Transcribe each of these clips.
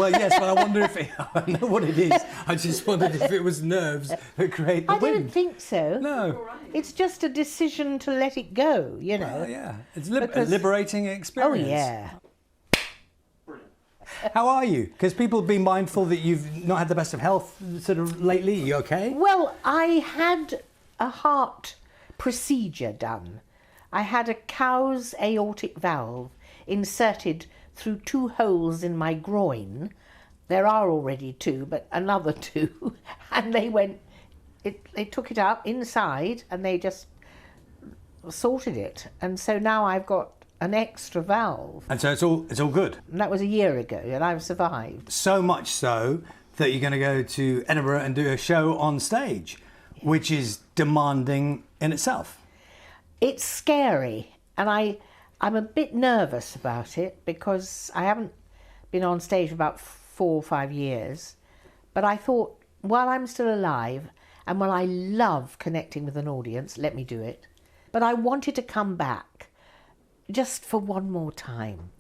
Well, yes, but I wonder if I know what it is. I just wondered if it was nerves that create the I wind. don't think so. No. It's just a decision to let it go, you know. Oh, yeah. It's a Because- liberating Oh, experience. yeah. How are you? Because people have been mindful that you've not had the best of health sort of lately. You okay? Well, I had a heart procedure done. I had a cow's aortic valve inserted through 2 holes in my groin. There are already 2, but another 2. And they took it out inside and they just sorted it. And so now I've got an extra valve. And so it's all good. And that was a year ago and I've survived. So much so that you're going to go to Edinburgh and do a show on stage, which is demanding in itself. It's scary, and I'm a bit nervous about it because I haven't been on stage for about 4 or 5 years. But I thought, while I'm still alive and while I love connecting with an audience, let me do it. But I wanted to come back just for one more time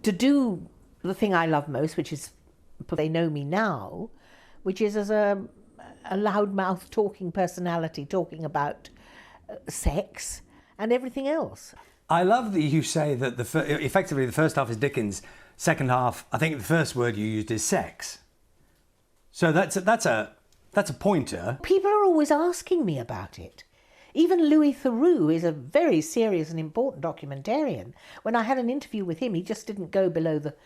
to do the thing I love most, which is, they know me now, which is as a loudmouth talking personality talking about sex and everything else. I love that you say that effectively the first half is Dickens, second half, I think the first word you used is sex. So that's a pointer. People are always asking me about it. Even Louis Theroux is a very serious and important documentarian. When I had an interview with him, he just didn't go below the,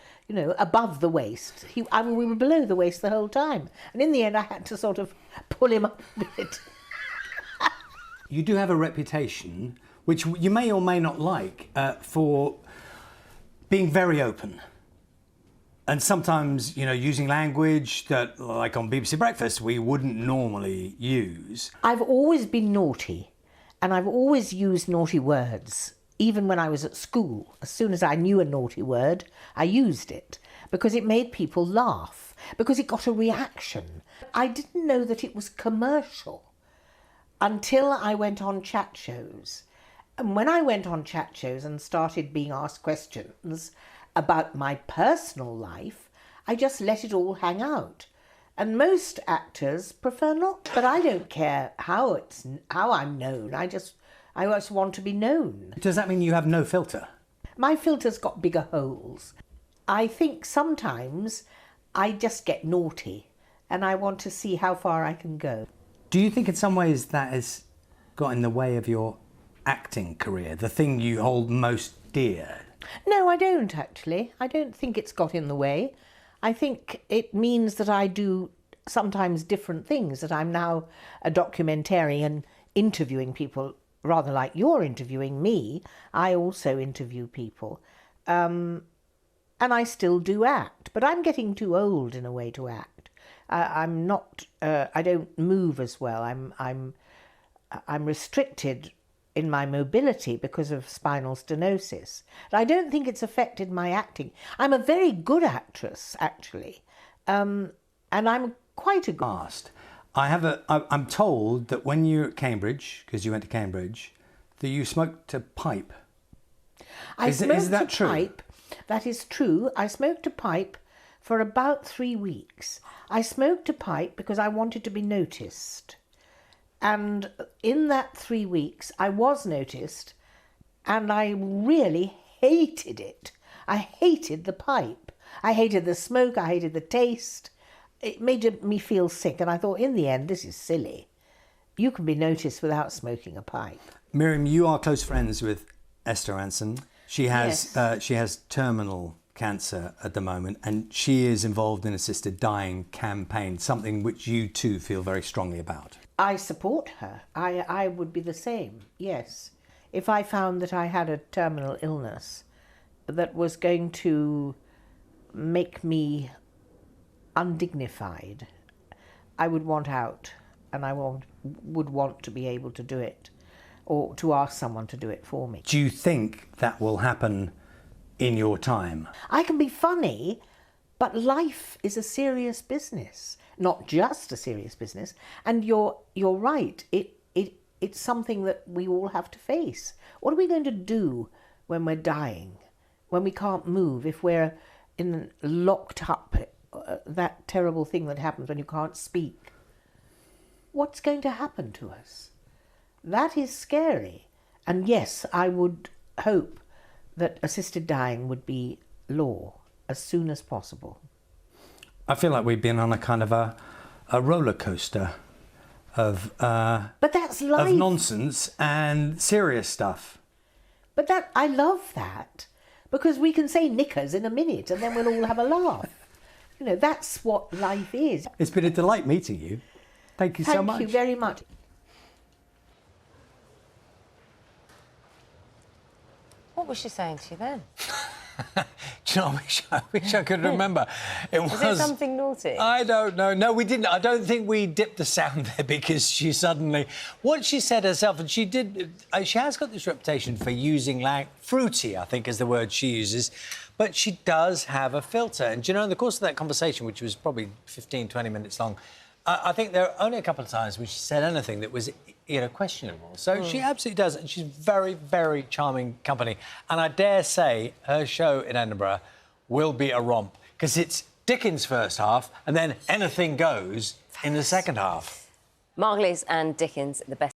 above the waist. We were below the waist the whole time. And in the end, I had to sort of pull him up a bit. You do have a reputation, which you may or may not like, for being very open. And sometimes, using language that, like on BBC Breakfast, we wouldn't normally use. I've always been naughty, and I've always used naughty words. Even when I was at school, as soon as I knew a naughty word, I used it, because it made people laugh, because it got a reaction. I didn't know that it was commercial until I went on chat shows. And when I went on chat shows and started being asked questions about my personal life, I just let it all hang out. And most actors prefer not, but I don't care how I'm known. I just want to be known. Does that mean you have no filter? My filter's got bigger holes. I think sometimes I just get naughty and I want to see how far I can go. Do you think in some ways that has got in the way of your acting career, the thing you hold most dear? No, I don't actually. I don't think it's got in the way. I think it means that I do sometimes different things, that I'm now a documentarian interviewing people, rather like you're interviewing me. I also interview people. And I still do act, but I'm getting too old in a way to act. I'm not, I don't move as well. I'm restricted in my mobility because of spinal stenosis. I don't think it's affected my acting. I'm a very good actress, actually, and I'm quite a good... I'm told that when you're at Cambridge, because you went to Cambridge, that you smoked a pipe. Is that true? Pipe. That is true. I smoked a pipe for about 3 weeks. I smoked a pipe because I wanted to be noticed. And in that 3 weeks, I was noticed, and I really hated it. I hated the pipe. I hated the smoke. I hated the taste. It made me feel sick, and I thought, in the end, this is silly. You can be noticed without smoking a pipe. Miriam, you are close friends with Esther Rantzen. She has terminal cancer at the moment, and she is involved in assisted dying campaign, something which you too feel very strongly about. I support her. I would be the same, yes. If I found that I had a terminal illness that was going to make me undignified, I would want out, and I would want to be able to do it, or to ask someone to do it for me. Do you think that will happen in your time? I can be funny, but life is a serious business, not just a serious business. And you're right. It's something that we all have to face. What are we going to do when we're dying, when we can't move, if we're locked up, that terrible thing that happens when you can't speak, what's going to happen to us? That is scary. And yes, I would hope that assisted dying would be law as soon as possible. I feel like we've been on a kind of a roller coaster of But that's life. of nonsense and serious stuff. But I love that, because we can say knickers in a minute and then we'll all have a laugh. You know, that's what life is. It's been a delight meeting you. Thank you so much. Thank you very much. What was she saying to you then? Do you know, I wish I could remember. It Was it something naughty? I don't know. No, we didn't. I don't think we dipped the sound there because she suddenly... What she said herself, and she did... she has got this reputation for using, like, fruity, I think is the word she uses, but she does have a filter. And, you know, in the course of that conversation, which was probably 15, 20 minutes long, I think there are only a couple of times when she said anything that was, you know, questionable. So she absolutely does, and she's very, very charming company. And I dare say her show in Edinburgh will be a romp, because it's Dickens' first half and then anything goes in the second half. Margolyes and Dickens, the best.